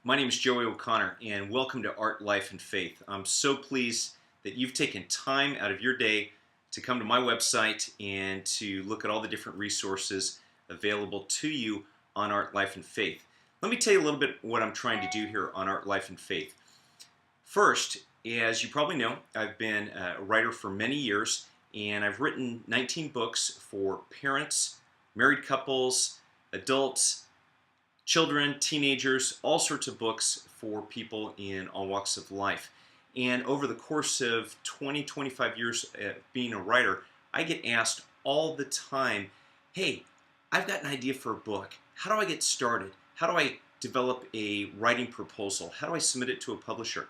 My name is Joey O'Connor, and welcome to Art, Life, and Faith. I'm so pleased that you've taken time out of your day to come to my website and to look at all the different resources available to you on Art, Life, and Faith. Let me tell you a little bit what I'm trying to do here on Art, Life, and Faith. First, as you probably know, I've been a writer for many years, and I've written 19 books for parents, married couples, adults, children, teenagers, all sorts of books for people in all walks of life. And over the course of 25 years being a writer, I get asked all the time, hey, I've got an idea for a book. How do I get started? How do I develop a writing proposal? How do I submit it to a publisher?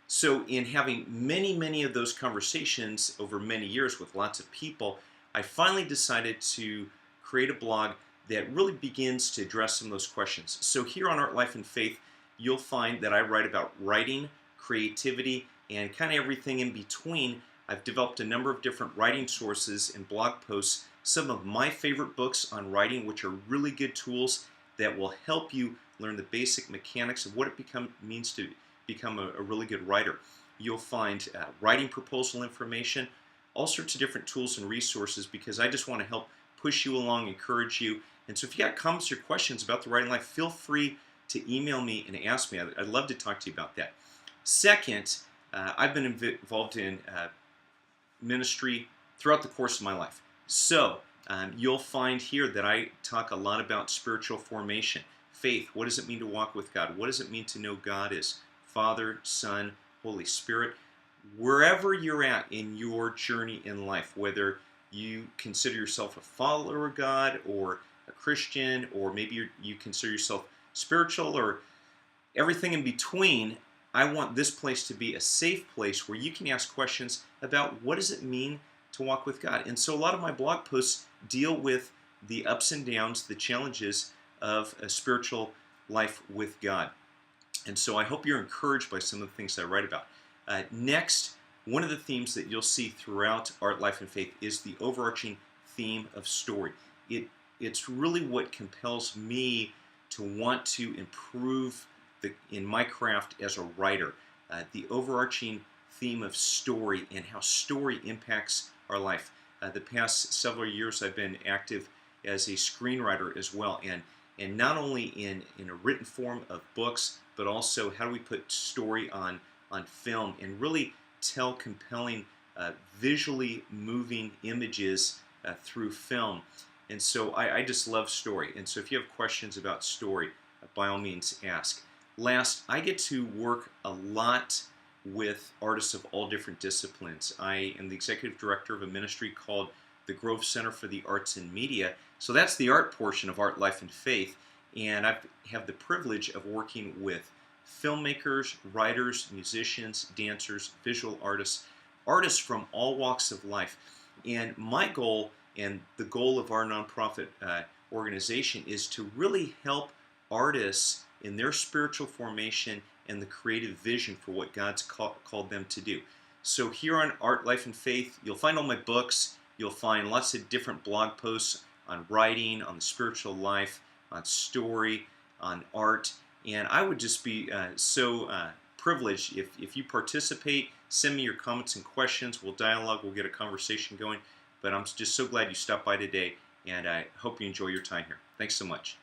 So in having many of those conversations over many years with lots of people, I finally decided to create a blog that really begins to address some of those questions. So here on Art, Life, and Faith, you'll find that I write about writing, creativity, and kind of everything in between. I've developed a number of different writing sources and blog posts, some of my favorite books on writing, which are really good tools that will help you learn the basic mechanics of what it means to become a really good writer. You'll find writing proposal information, all sorts of different tools and resources, because I just want to help push you along, encourage you. And so if you got comments or questions about the writing life, feel free to email me and ask me. I'd love to talk to you about that. Second, I've been involved in ministry throughout the course of my life. So you'll find here that I talk a lot about spiritual formation, faith. What does it mean to walk with God? What does it mean to know God as Father, Son, Holy Spirit? Wherever you're at in your journey in life, whether you consider yourself a follower of God or a Christian, or maybe you consider yourself spiritual, or everything in between, I want this place to be a safe place where you can ask questions about what does it mean to walk with God. And so a lot of my blog posts deal with the ups and downs, the challenges of a spiritual life with God. And so I hope you're encouraged by some of the things I write about. Next, one of the themes that you'll see throughout Art, Life, and Faith is the overarching theme of story. It's really what compels me to want to improve in my craft as a writer. The overarching theme of story and how story impacts our life. The past several years I've been active as a screenwriter as well, and not only in a written form of books, but also how do we put story on film and really tell compelling, visually moving images through film. And so I just love story. And so if you have questions about story, by all means ask. Last, I get to work a lot with artists of all different disciplines. I am the executive director of a ministry called the Grove Center for the Arts and Media. So that's the art portion of Art, Life, and Faith. And I have the privilege of working with filmmakers, writers, musicians, dancers, visual artists, artists from all walks of life. And my goal and the goal of our nonprofit organization is to really help artists in their spiritual formation and the creative vision for what God's called them to do. So here on Art, Life, and Faith, you'll find all my books. You'll find lots of different blog posts on writing, on the spiritual life, on story, on art. And I would just be so privileged if you participate. Send me your comments and questions. We'll dialogue. We'll get a conversation going. But I'm just so glad you stopped by today, and I hope you enjoy your time here. Thanks so much.